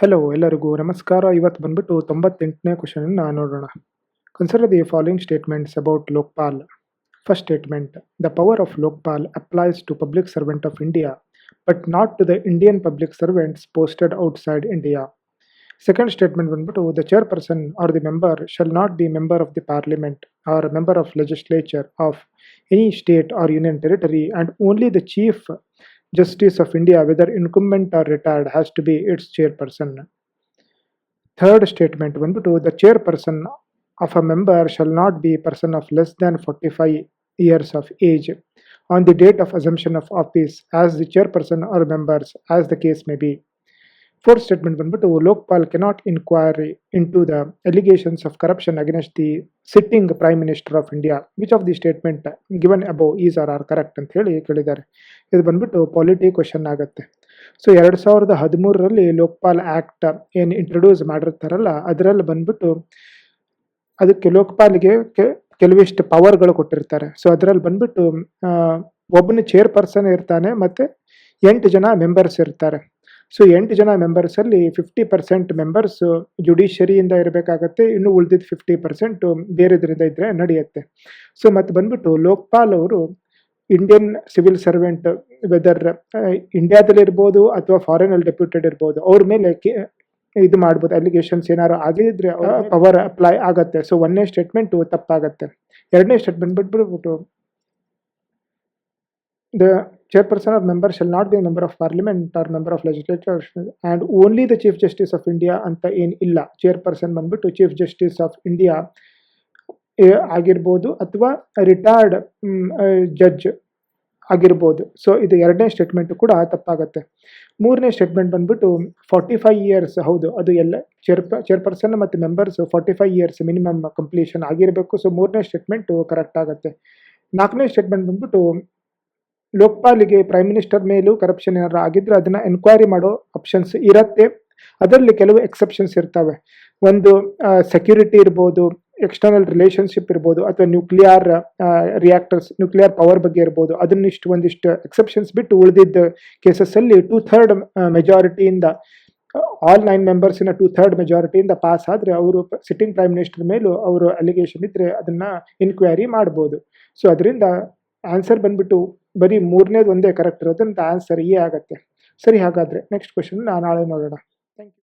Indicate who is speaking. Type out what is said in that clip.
Speaker 1: Hello ಎಲ್ಲರಿಗೂ ನಮಸ್ಕಾರ. ಇವತ್ತು ಬಂದ್ಬಿಟ್ಟು 98ನೇ ಕ್ವಶನ್ ನೋಡೋಣ. Consider the following statements about Lokpal. First statement: the power of Lokpal applies to public servant of India but not to the Indian public servants posted outside India. Second statement ಬಂದ್ಬಿಟ್ಟು the chairperson or the member shall not be member of the parliament or member of legislature of any state or union territory and only the chief Justice of India, whether incumbent or retired, has to be its chairperson. Third statement, the chairperson of a member shall not be a person of less than 45 years of age on the date of assumption of office as the chairperson or members, as the case may be. Fourth statement, Lokpal cannot inquire into the allegations of corruption against the sitting Prime Minister of India. Which of the statement given above is or are correct ಅಂತ ಹೇಳಿ ಕೇಳಿದ್ದಾರೆ. ಇದು ಬಂದ್ಬಿಟ್ಟು polity question ಆಗುತ್ತೆ. So 2013ರಲ್ಲಿ Lokpal act ಏನು introduce ಮಾಡಿರ್ತಾರಲ್ಲ ಅದರಲ್ಲಿ ಬಂದ್ಬಿಟ್ಟು ಅದಕ್ಕೆ ಲೋಕ್ಪಾಲ್ಗೆ ಕೆಲವಿಷ್ಟು ಪವರ್ಗಳು ಕೊಟ್ಟಿರ್ತಾರೆ. ಸೊ ಅದರಲ್ಲಿ ಬಂದ್ಬಿಟ್ಟು ಒಬ್ಬನ ಚೇರ್ಪರ್ಸನ್ ಇರ್ತಾನೆ ಮತ್ತೆ 8 ಜನ ಮೆಂಬರ್ಸ್ ಇರ್ತಾರೆ. ಸೊ 8 ಜನ ಮೆಂಬರ್ಸಲ್ಲಿ 50% ಮೆಂಬರ್ಸ್ ಜುಡಿಷರಿಯಿಂದ ಇರಬೇಕಾಗತ್ತೆ, ಇನ್ನು ಉಳಿದಿದ್ದು 50% ಬೇರೆದರಿಂದ ಇದ್ರೆ ನಡೆಯುತ್ತೆ. ಸೊ ಮತ್ತೆ ಬಂದ್ಬಿಟ್ಟು ಲೋಕ್ಪಾಲ್ ಅವರು ಇಂಡಿಯನ್ ಸಿವಿಲ್ ಸರ್ವೆಂಟ್, ವೆದರ್ ಇಂಡಿಯಾದಲ್ಲಿ ಇರ್ಬೋದು ಅಥವಾ ಫಾರಿನ್ ಅಲ್ಲಿ ಡೆಪ್ಯೂಟೆಡ್ ಇರ್ಬೋದು, ಅವ್ರ ಮೇಲೆ ಇದು ಮಾಡ್ಬೋದು. ಅಲಿಗೇಷನ್ಸ್ ಏನಾದ್ರು ಆಗಿದ್ರೆ ಪವರ್ ಅಪ್ಲೈ ಆಗತ್ತೆ. ಸೊ ಒಂದನೇ ಸ್ಟೇಟ್ಮೆಂಟ್ ತಪ್ಪಾಗತ್ತೆ. ಎರಡನೇ ಸ್ಟೇಟ್ಮೆಂಟ್ ಬಿಟ್ಬಿಟ್ಟು the chairperson or member shall not be a member of parliament or member of legislature and only the chief justice of India ಅಂತ ಏನು ಇಲ್ಲ. ಚೇರ್ಪರ್ಸನ್ ಬಂದ್ಬಿಟ್ಟು ಚೀಫ್ ಜಸ್ಟಿಸ್ ಆಫ್ ಇಂಡಿಯಾ ಆಗಿರ್ಬೋದು ಅಥವಾ ರಿಟೈರ್ಡ್ ಜಡ್ಜ್ ಆಗಿರ್ಬೋದು. So ಇದು ಎರಡನೇ ಸ್ಟೇಟ್ಮೆಂಟ್ ಕೂಡ ತಪ್ಪಾಗತ್ತೆ. ಮೂರನೇ ಸ್ಟೇಟ್ಮೆಂಟ್ ಬಂದ್ಬಿಟ್ಟು 45 ಇಯರ್ಸ್, ಹೌದು ಅದು ಎಲ್ಲ ಚೇರ್ಪರ್ಸನ್ ಮತ್ತು ಮೆಂಬರ್ಸ್ 45 ಇಯರ್ಸ್ ಮಿನಿಮಮ್ ಕಂಪ್ಲೀಷನ್ ಆಗಿರಬೇಕು. ಸೊ ಮೂರನೇ ಸ್ಟೇಟ್ಮೆಂಟ್ ಕರೆಕ್ಟ್ ಆಗುತ್ತೆ. ನಾಲ್ಕನೇ ಸ್ಟೇಟ್ಮೆಂಟ್ ಬಂದ್ಬಿಟ್ಟು ಲೋಕ್ಪಾಲಿಗೆ ಪ್ರೈಮ್ ಮಿನಿಸ್ಟರ್ ಮೇಲೂ ಕರಪ್ಷನ್ ಏನಾದ್ರು ಆಗಿದ್ರೆ ಅದನ್ನ ಎನ್ಕ್ವೈರಿ ಮಾಡೋ ಆಪ್ಷನ್ಸ್ ಇರತ್ತೆ. ಅದರಲ್ಲಿ ಕೆಲವು ಎಕ್ಸೆಪ್ಷನ್ಸ್ ಇರ್ತವೆ. ಒಂದು ಸೆಕ್ಯೂರಿಟಿ ಇರ್ಬೋದು, ಎಕ್ಸ್ಟರ್ನಲ್ ರಿಲೇಷನ್ಶಿಪ್ ಇರ್ಬೋದು, ಅಥವಾ ನ್ಯೂಕ್ಲಿಯರ್ ರಿಯಾಕ್ಟರ್ಸ್, ನ್ಯೂಕ್ಲಿಯರ್ ಪವರ್ ಬಗ್ಗೆ ಇರ್ಬೋದು. ಅದನ್ನಿಷ್ಟು ಒಂದಿಷ್ಟು ಎಕ್ಸೆಪ್ಷನ್ಸ್ ಬಿಟ್ಟು ಉಳಿದಿದ್ದ ಕೇಸಸ್ಸಲ್ಲಿ 2/3 ಮೆಜಾರಿಟಿಯಿಂದ, ಆಲ್ 9 ಮೆಂಬರ್ಸಿನ 2/3 ಮೆಜಾರಿಟಿಯಿಂದ ಪಾಸ್ ಆದರೆ ಅವರು ಸಿಟ್ಟಿಂಗ್ ಪ್ರೈಮ್ ಮಿನಿಸ್ಟರ್ ಮೇಲೂ ಅವರು ಅಲಿಗೇಷನ್ ಇದ್ರೆ ಅದನ್ನ ಎನ್ಕ್ವೈರಿ ಮಾಡ್ಬೋದು. ಸೊ ಅದರಿಂದ ಆನ್ಸರ್ ಬಂದ್ಬಿಟ್ಟು ಬರೀ ಮೂರನೇದು ಒಂದೇ ಕರೆಕ್ಟ್ ಇರೋದ್ರಿಂದ ಆನ್ಸರ್ ಆಗತ್ತೆ. ಸರಿ, ಹಾಗಾದ್ರೆ ನೆಕ್ಸ್ಟ್ ಕ್ವಶನ್ ನಾಳೆ ನೋಡೋಣ. Thank you.